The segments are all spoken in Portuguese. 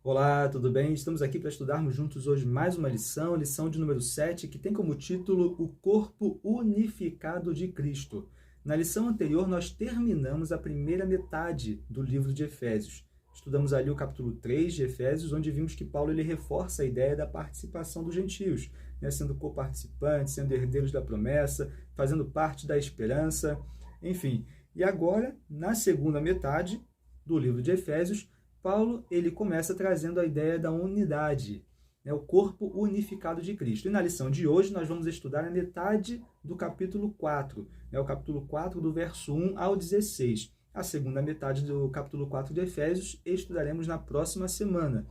Olá, tudo bem? Estamos aqui para estudarmos juntos hoje mais uma lição, lição de número 7, que tem como título O Corpo Unificado de Cristo. Na lição anterior, nós terminamos a primeira metade do livro de Efésios. Estudamos ali o capítulo 3 de Efésios, onde vimos que Paulo ele reforça a ideia da participação dos gentios, né? Sendo coparticipantes, sendo herdeiros da promessa, fazendo parte da esperança, enfim. E agora, na segunda metade do livro de Efésios, Paulo ele começa trazendo a ideia da unidade, né, o corpo unificado de Cristo. E na lição de hoje nós vamos estudar a metade do capítulo 4, né, o capítulo 4 do verso 1 ao 16. A segunda metade do capítulo 4 de Efésios estudaremos na próxima semana.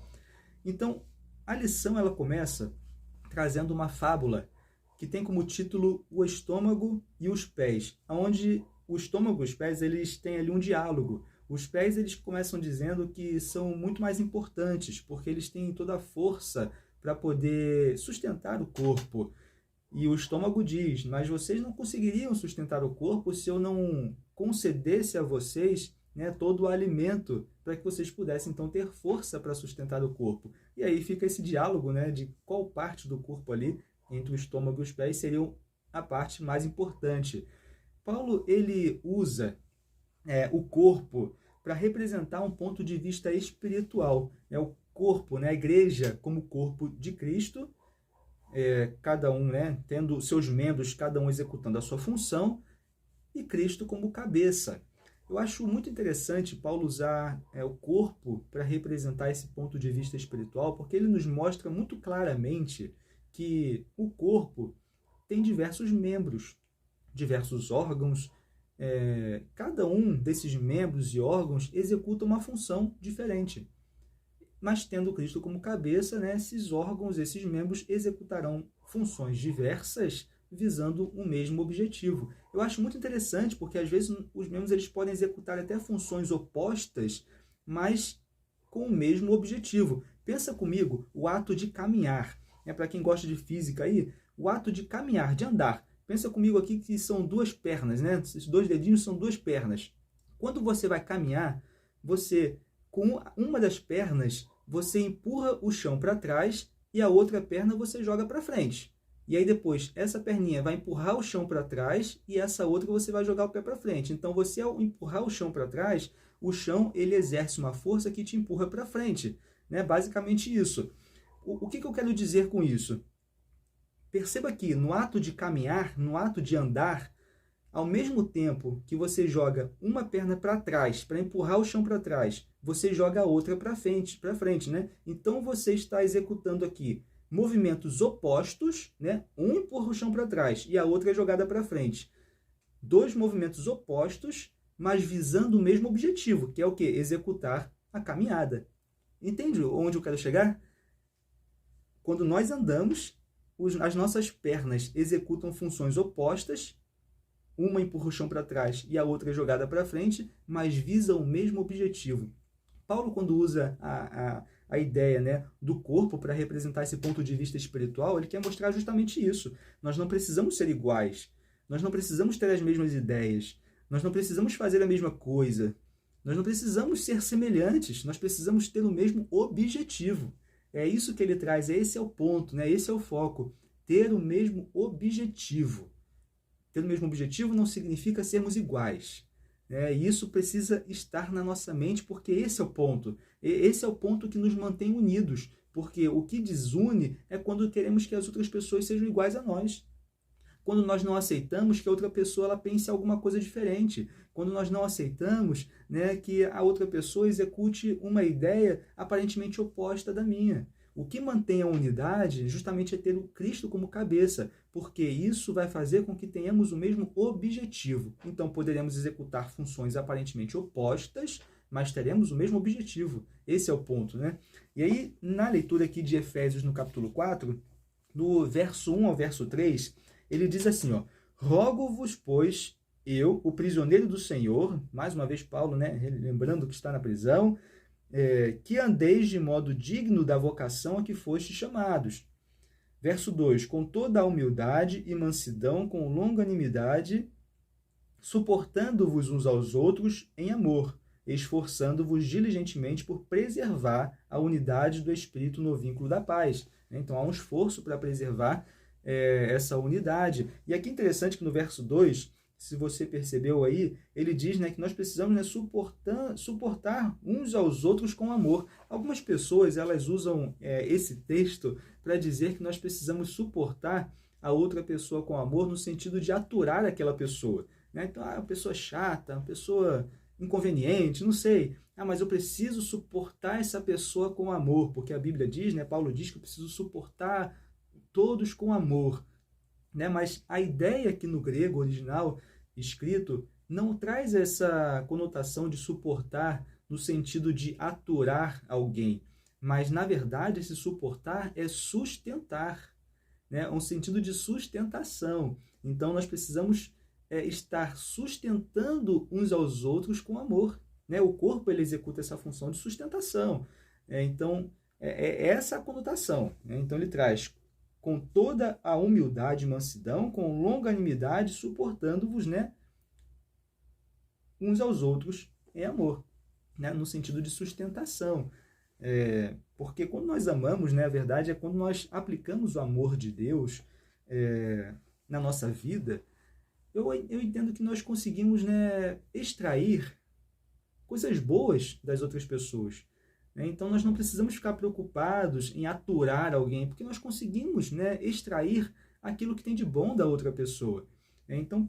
Então, a lição ela começa trazendo uma fábula que tem como título O Estômago e os Pés, onde o estômago e os pés eles têm ali um diálogo. Os pés eles começam dizendo que são muito mais importantes, porque eles têm toda a força para poder sustentar o corpo. E o estômago diz, mas vocês não conseguiriam sustentar o corpo se eu não concedesse a vocês, né, todo o alimento para que vocês pudessem então ter força para sustentar o corpo. E aí fica esse diálogo, né, de qual parte do corpo ali, entre o estômago e os pés, seria a parte mais importante. Paulo ele usa o corpo para representar um ponto de vista espiritual. O corpo, né, a igreja como corpo de Cristo, cada um, né, tendo seus membros, cada um executando a sua função, e Cristo como cabeça. Eu acho muito interessante Paulo usar o corpo para representar esse ponto de vista espiritual, porque ele nos mostra muito claramente que o corpo tem diversos membros, diversos órgãos. Cada um desses membros e órgãos executa uma função diferente. Mas tendo Cristo como cabeça, né, esses órgãos, esses membros executarão funções diversas visando o mesmo objetivo. Eu acho muito interessante porque às vezes os membros eles podem executar até funções opostas, mas com o mesmo objetivo. Pensa comigo o ato de caminhar. Para quem gosta de física aí, o ato de caminhar, de andar. Pensa comigo aqui que são duas pernas, né? Esses dois dedinhos são duas pernas. Quando você vai caminhar, você, com uma das pernas, você empurra o chão para trás e a outra perna você joga para frente. E aí depois, essa perninha vai empurrar o chão para trás e essa outra você vai jogar o pé para frente. Então, você, ao empurrar o chão para trás, o chão ele exerce uma força que te empurra para frente. Né? Basicamente isso. O que eu quero dizer com isso? Perceba que no ato de caminhar, no ato de andar, ao mesmo tempo que você joga uma perna para trás, para empurrar o chão para trás, você joga a outra para frente, né? Então você está executando aqui movimentos opostos, né? Um empurra o chão para trás e a outra é jogada para frente. Dois movimentos opostos, mas visando o mesmo objetivo, que é o quê? Executar a caminhada. Entende onde eu quero chegar? Quando nós andamos, as nossas pernas executam funções opostas, uma empurra o chão para trás e a outra é jogada para frente, mas visam o mesmo objetivo. Paulo, quando usa a ideia, né, do corpo para representar esse ponto de vista espiritual, ele quer mostrar justamente isso. Nós não precisamos ser iguais, nós não precisamos ter as mesmas ideias, nós não precisamos fazer a mesma coisa, nós não precisamos ser semelhantes, nós precisamos ter o mesmo objetivo. É isso que ele traz, esse é o ponto, né? Esse é o foco, ter o mesmo objetivo. Ter o mesmo objetivo não significa sermos iguais. E isso precisa estar na nossa mente, porque esse é o ponto. Esse é o ponto que nos mantém unidos, porque o que desune é quando queremos que as outras pessoas sejam iguais a nós. Quando nós não aceitamos que a outra pessoa ela pense alguma coisa diferente. Quando nós não aceitamos, né, que a outra pessoa execute uma ideia aparentemente oposta da minha. O que mantém a unidade justamente é ter o Cristo como cabeça, porque isso vai fazer com que tenhamos o mesmo objetivo. Então poderemos executar funções aparentemente opostas, mas teremos o mesmo objetivo. Esse é o ponto, né? E aí, na leitura aqui de Efésios, no capítulo 4, do verso 1 ao verso 3, ele diz assim, ó: rogo-vos, pois, eu, o prisioneiro do Senhor, mais uma vez Paulo, né, lembrando que está na prisão, que andeis de modo digno da vocação a que fostes chamados. Verso 2, com toda a humildade e mansidão, com longanimidade, suportando-vos uns aos outros em amor, esforçando-vos diligentemente por preservar a unidade do Espírito no vínculo da paz. Então, há um esforço para preservar essa unidade. E aqui é interessante que no verso 2, se você percebeu aí, ele diz, né, que nós precisamos, né, suportar uns aos outros com amor. Algumas pessoas elas usam esse texto para dizer que nós precisamos suportar a outra pessoa com amor no sentido de aturar aquela pessoa. Né? Então, uma pessoa chata, uma pessoa inconveniente, não sei. Mas eu preciso suportar essa pessoa com amor, porque a Bíblia diz, né, Paulo diz que eu preciso suportar todos com amor. Né? Mas a ideia aqui no grego original escrito não traz essa conotação de suportar no sentido de aturar alguém, mas na verdade esse suportar é sustentar, né? Um sentido de sustentação. Então nós precisamos estar sustentando uns aos outros com amor, né? O corpo ele executa essa função de sustentação. Então é essa a conotação, né? Então ele traz com toda a humildade e mansidão, com longanimidade, suportando-vos, né, uns aos outros em amor, né, no sentido de sustentação. Porque quando nós amamos, né, a verdade é quando nós aplicamos o amor de Deus na nossa vida, eu entendo que nós conseguimos, né, extrair coisas boas das outras pessoas. Então, nós não precisamos ficar preocupados em aturar alguém, porque nós conseguimos, né, extrair aquilo que tem de bom da outra pessoa. Então,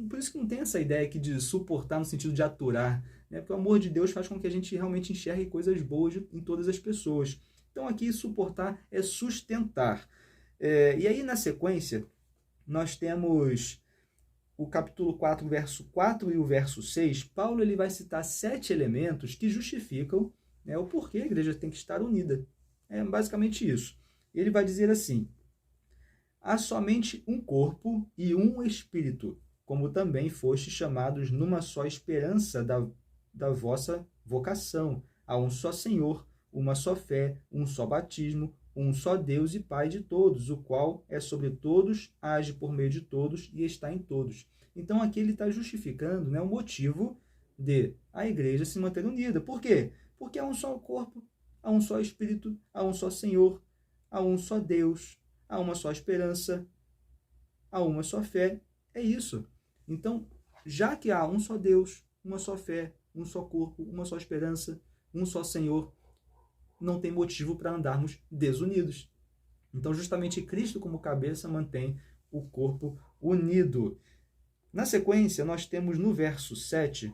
por isso que não tem essa ideia aqui de suportar no sentido de aturar, né? Porque o amor de Deus faz com que a gente realmente enxergue coisas boas em todas as pessoas. Então, aqui, suportar é sustentar. E aí, na sequência, nós temos o capítulo 4, verso 4 e o verso 6. Paulo ele vai citar 7 elementos que justificam o porquê a igreja tem que estar unida. É basicamente isso. Ele vai dizer assim: há somente um corpo e um espírito, como também fostes chamados numa só esperança da vossa vocação. Há um só Senhor, uma só fé, um só batismo, um só Deus e Pai de todos, o qual é sobre todos, age por meio de todos e está em todos. Então aqui ele está justificando, né, o motivo de a igreja se manter unida. Por quê? Porque há um só corpo, há um só Espírito, há um só Senhor, há um só Deus, há uma só esperança, há uma só fé. É isso. Então, já que há um só Deus, uma só fé, um só corpo, uma só esperança, um só Senhor, não tem motivo para andarmos desunidos. Então, justamente Cristo como cabeça mantém o corpo unido. Na sequência, nós temos no verso 7...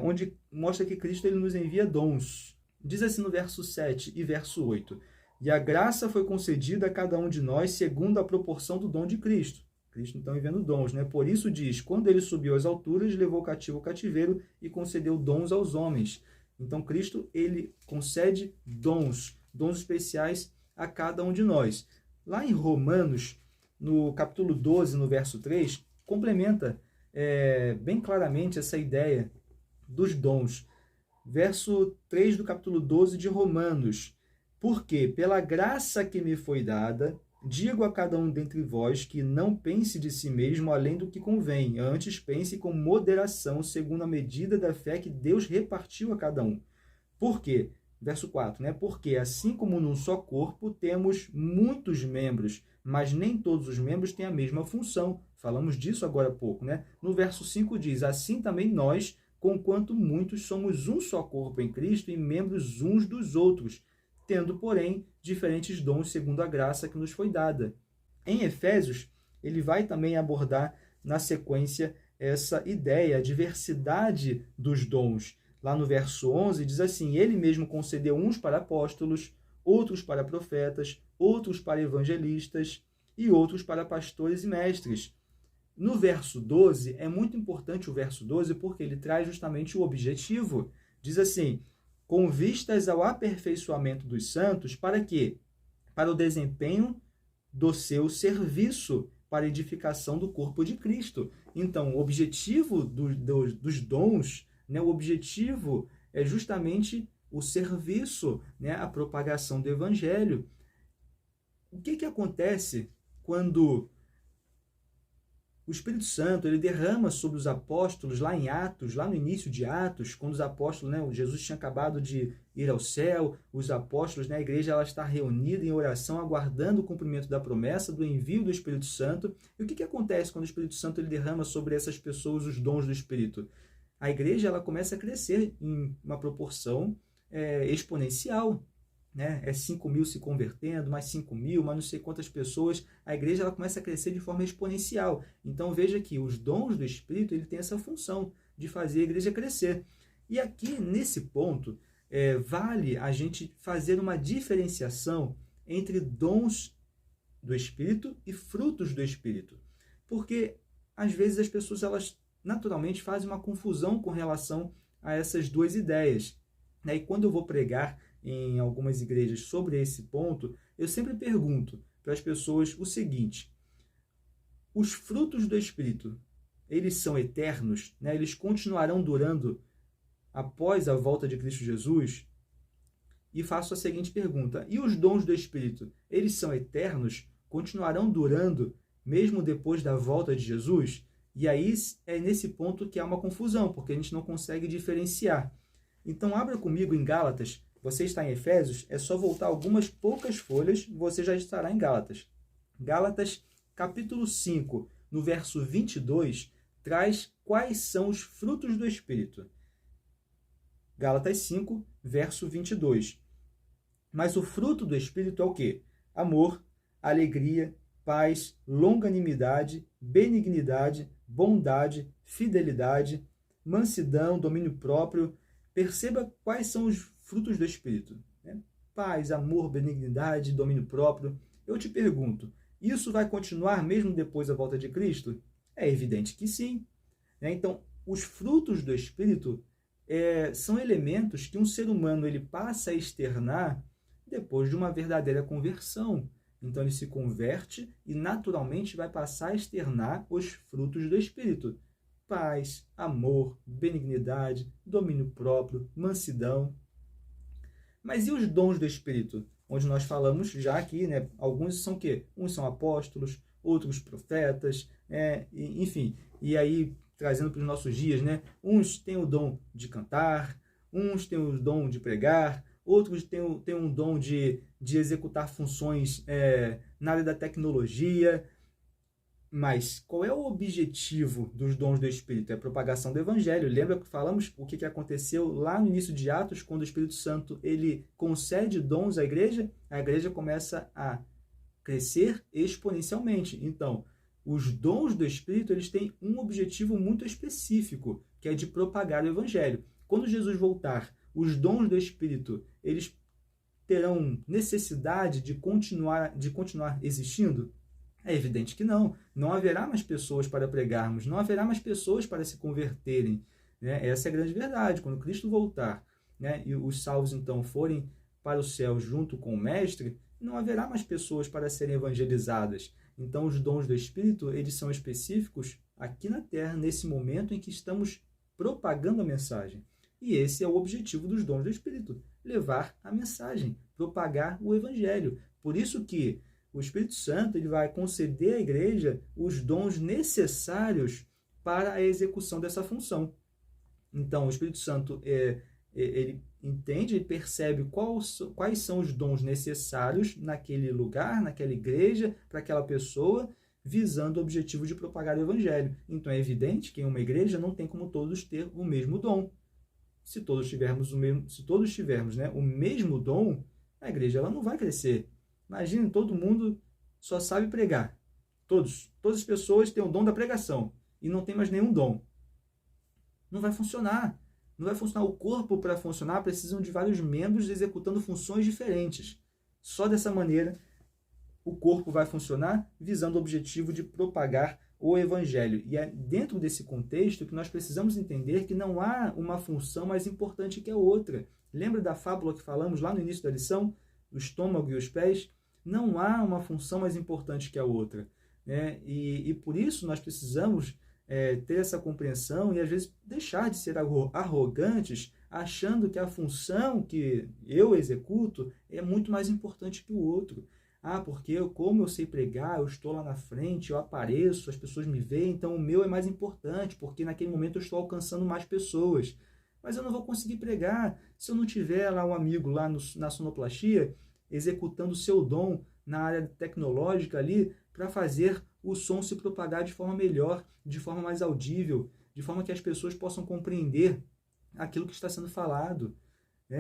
onde mostra que Cristo ele nos envia dons. Diz assim no verso 7 e verso 8: e a graça foi concedida a cada um de nós segundo a proporção do dom de Cristo. Cristo então enviando dons, né? Por isso diz, quando ele subiu às alturas, levou cativo o cativeiro e concedeu dons aos homens. Então Cristo ele concede dons especiais a cada um de nós. Lá em Romanos, no capítulo 12, no verso 3, complementa bem claramente essa ideia dos dons. Verso 3 do capítulo 12 de Romanos: porque pela graça que me foi dada, digo a cada um dentre vós que não pense de si mesmo além do que convém, antes pense com moderação, segundo a medida da fé que Deus repartiu a cada um. Por quê? Verso 4, né? Porque assim como num só corpo temos muitos membros, mas nem todos os membros têm a mesma função. Falamos disso agora há pouco, né? No verso 5 diz, assim também nós, conquanto muitos, somos um só corpo em Cristo e membros uns dos outros, tendo, porém, diferentes dons segundo a graça que nos foi dada. Em Efésios, ele vai também abordar na sequência essa ideia, a diversidade dos dons. Lá no verso 11 diz assim, ele mesmo concedeu uns para apóstolos, outros para profetas, outros para evangelistas e outros para pastores e mestres. No verso 12, é muito importante o verso 12 porque ele traz justamente o objetivo. Diz assim, com vistas ao aperfeiçoamento dos santos, para quê? Para o desempenho do seu serviço, para a edificação do corpo de Cristo. Então, o objetivo dos dons, né, o objetivo é justamente o serviço, né, a propagação do evangelho. O que acontece quando O Espírito Santo, ele derrama sobre os apóstolos lá em Atos, lá no início de Atos, quando os apóstolos, né, Jesus tinha acabado de ir ao céu, os apóstolos, né, a igreja ela está reunida em oração, aguardando o cumprimento da promessa do envio do Espírito Santo. E o que acontece quando o Espírito Santo ele derrama sobre essas pessoas os dons do Espírito? A igreja ela começa a crescer em uma proporção exponencial. Né? 5.000 se convertendo, mais 5.000, mais não sei quantas pessoas, a igreja ela começa a crescer de forma exponencial. Então veja que os dons do Espírito ele tem essa função de fazer a igreja crescer. E aqui, nesse ponto, vale a gente fazer uma diferenciação entre dons do Espírito e frutos do Espírito. Porque, às vezes, as pessoas elas naturalmente fazem uma confusão com relação a essas duas ideias. Né? E quando eu vou pregar em algumas igrejas sobre esse ponto, eu sempre pergunto para as pessoas o seguinte: os frutos do Espírito, eles são eternos? Né? Eles continuarão durando após a volta de Cristo Jesus? E faço a seguinte pergunta: e os dons do Espírito, eles são eternos? Continuarão durando mesmo depois da volta de Jesus? E aí é nesse ponto que há uma confusão, porque a gente não consegue diferenciar. Então abra comigo em Gálatas. Você está em Efésios, é só voltar algumas poucas folhas, você já estará em Gálatas. Gálatas, capítulo 5, no verso 22, traz quais são os frutos do Espírito. Gálatas 5, verso 22. Mas o fruto do Espírito é o quê? Amor, alegria, paz, longanimidade, benignidade, bondade, fidelidade, mansidão, domínio próprio. Perceba quais são os frutos do Espírito. Né? Paz, amor, benignidade, domínio próprio. Eu te pergunto, isso vai continuar mesmo depois da volta de Cristo? É evidente que sim. Né? Então, os frutos do Espírito são elementos que um ser humano ele passa a externar depois de uma verdadeira conversão. Então, ele se converte e naturalmente vai passar a externar os frutos do Espírito. Paz, amor, benignidade, domínio próprio, mansidão. Mas e os dons do Espírito? Onde nós falamos já aqui, né? Alguns são o quê? Uns são apóstolos, outros profetas, enfim. E aí, trazendo para os nossos dias, né? Uns têm o dom de cantar, uns têm o dom de pregar, outros têm um dom de executar funções na área da tecnologia. Mas qual é o objetivo dos dons do Espírito? É a propagação do Evangelho. Lembra que falamos o que aconteceu lá no início de Atos, quando o Espírito Santo ele concede dons à igreja? A igreja começa a crescer exponencialmente. Então, os dons do Espírito eles têm um objetivo muito específico, que é de propagar o Evangelho. Quando Jesus voltar, os dons do Espírito eles terão necessidade de continuar existindo? É evidente que não. Não haverá mais pessoas para pregarmos, não haverá mais pessoas para se converterem. Né? Essa é a grande verdade. Quando Cristo voltar, né, e os salvos então forem para o céu junto com o Mestre, não haverá mais pessoas para serem evangelizadas. Então os dons do Espírito, eles são específicos aqui na Terra, nesse momento em que estamos propagando a mensagem. E esse é o objetivo dos dons do Espírito, levar a mensagem, propagar o Evangelho. Por isso que o Espírito Santo ele vai conceder à igreja os dons necessários para a execução dessa função. Então, o Espírito Santo ele entende e percebe quais são os dons necessários naquele lugar, naquela igreja, para aquela pessoa, visando o objetivo de propagar o Evangelho. Então, é evidente que em uma igreja não tem como todos ter o mesmo dom. Se todos tivermos o mesmo dom, a igreja ela não vai crescer. Imagina, todo mundo só sabe pregar. Todas as pessoas têm o dom da pregação e não tem mais nenhum dom. Não vai funcionar. Não vai funcionar. O corpo, para funcionar, precisam de vários membros executando funções diferentes. Só dessa maneira, o corpo vai funcionar visando o objetivo de propagar o Evangelho. E é dentro desse contexto que nós precisamos entender que não há uma função mais importante que a outra. Lembra da fábula que falamos lá no início da lição? Do estômago e os pés? Não há uma função mais importante que a outra. Né? E por isso nós precisamos ter essa compreensão e às vezes deixar de ser arrogantes, achando que a função que eu executo é muito mais importante que o outro. Porque como eu sei pregar, eu estou lá na frente, eu apareço, as pessoas me veem, então o meu é mais importante, porque naquele momento eu estou alcançando mais pessoas. Mas eu não vou conseguir pregar se eu não tiver lá um amigo lá na sonoplastia, executando o seu dom na área tecnológica ali, para fazer o som se propagar de forma melhor, de forma mais audível, de forma que as pessoas possam compreender aquilo que está sendo falado.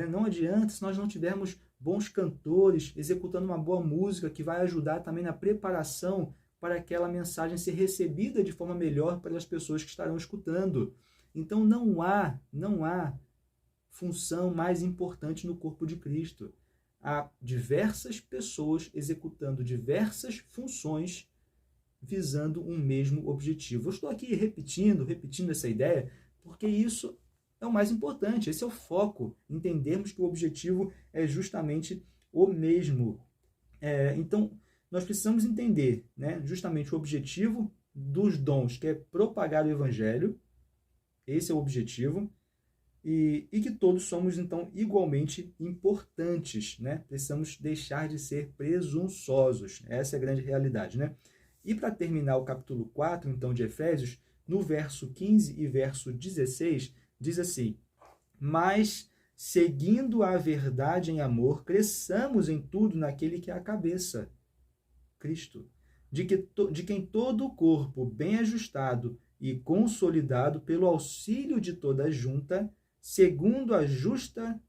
Não adianta se nós não tivermos bons cantores executando uma boa música que vai ajudar também na preparação para aquela mensagem ser recebida de forma melhor pelas pessoas que estarão escutando. Então não há função mais importante no corpo de Cristo. Há diversas pessoas executando diversas funções visando um mesmo objetivo. Eu estou aqui repetindo essa ideia, porque isso é o mais importante, esse é o foco, entendermos que o objetivo é justamente o mesmo. Então, nós precisamos entender, justamente o objetivo dos dons, que é propagar o Evangelho, esse é o objetivo, e que todos somos, então, igualmente importantes, Precisamos deixar de ser presunçosos, essa é a grande realidade, E para terminar o capítulo 4, então, de Efésios, no verso 15 e verso 16, diz assim: mas, seguindo a verdade em amor, cresçamos em tudo naquele que é a cabeça, Cristo, de quem todo o corpo, bem ajustado e consolidado pelo auxílio de toda a junta, segundo a justa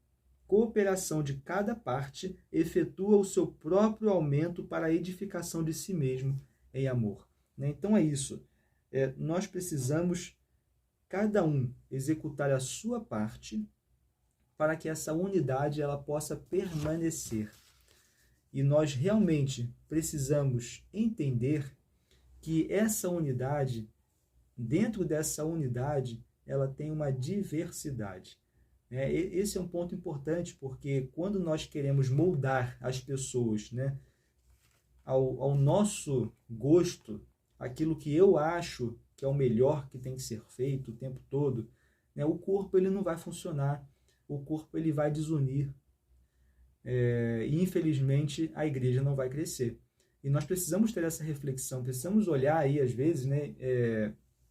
cooperação de cada parte, efetua o seu próprio aumento para a edificação de si mesmo em amor. Então é isso. Nós precisamos, cada um, executar a sua parte para que essa unidade ela possa permanecer. E nós realmente precisamos entender que essa unidade, dentro dessa unidade, ela tem uma diversidade. Esse é um ponto importante, porque quando nós queremos moldar as pessoas ao nosso gosto, aquilo que eu acho que é o melhor que tem que ser feito o tempo todo, o corpo ele não vai funcionar, o corpo ele vai desunir, e infelizmente a igreja não vai crescer. E nós precisamos ter essa reflexão, precisamos olhar aí às vezes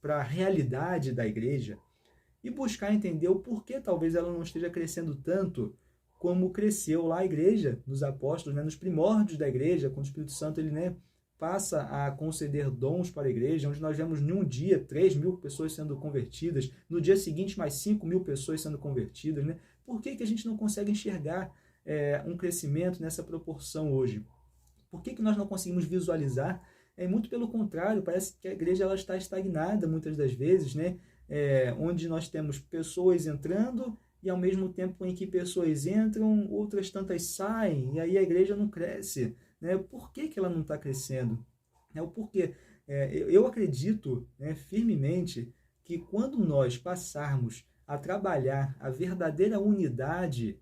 para a realidade da igreja e buscar entender o porquê talvez ela não esteja crescendo tanto como cresceu lá a igreja, nos apóstolos, nos primórdios da igreja, quando o Espírito Santo ele, passa a conceder dons para a igreja, onde nós vemos em um dia 3.000 pessoas sendo convertidas, no dia seguinte mais 5.000 pessoas sendo convertidas. Por que a gente não consegue enxergar um crescimento nessa proporção hoje? Por que nós não conseguimos visualizar? Muito pelo contrário, parece que a igreja ela está estagnada muitas das vezes, onde nós temos pessoas entrando e ao mesmo tempo em que pessoas entram, outras tantas saem, e aí a igreja não cresce. Por que ela não está crescendo? O porquê? Eu acredito firmemente que quando nós passarmos a trabalhar a verdadeira unidade,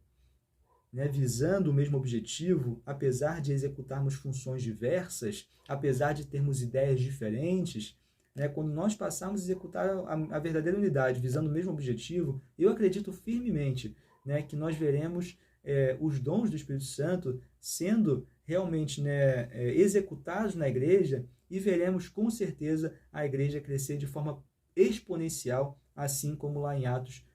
visando o mesmo objetivo, apesar de executarmos funções diversas, apesar de termos ideias diferentes, quando nós passarmos a executar a verdadeira unidade, visando o mesmo objetivo, eu acredito firmemente que nós veremos os dons do Espírito Santo sendo realmente executados na igreja e veremos com certeza a igreja crescer de forma exponencial, assim como lá em Atos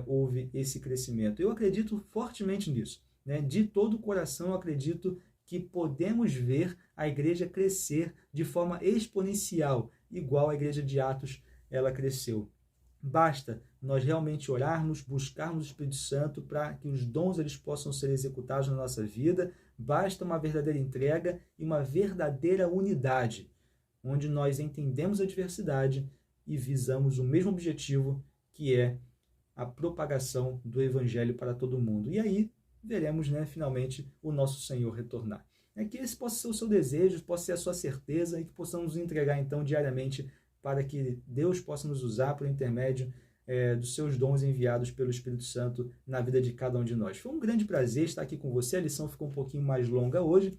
houve esse crescimento. Eu acredito fortemente nisso. De todo o coração eu acredito que podemos ver a igreja crescer de forma exponencial, igual a igreja de Atos ela cresceu. Basta nós realmente orarmos, buscarmos o Espírito Santo para que os dons eles possam ser executados na nossa vida. Basta uma verdadeira entrega e uma verdadeira unidade, onde nós entendemos a diversidade e visamos o mesmo objetivo, que é a propagação do Evangelho para todo mundo. E aí veremos, finalmente, o nosso Senhor retornar. Que esse possa ser o seu desejo, possa ser a sua certeza e que possamos entregar, então, diariamente para que Deus possa nos usar por intermédio dos seus dons enviados pelo Espírito Santo na vida de cada um de nós. Foi um grande prazer estar aqui com você. A lição ficou um pouquinho mais longa hoje,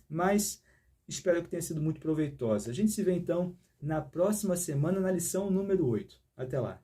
mas espero que tenha sido muito proveitosa. A gente se vê, então, na próxima semana, na lição número 8. Até lá!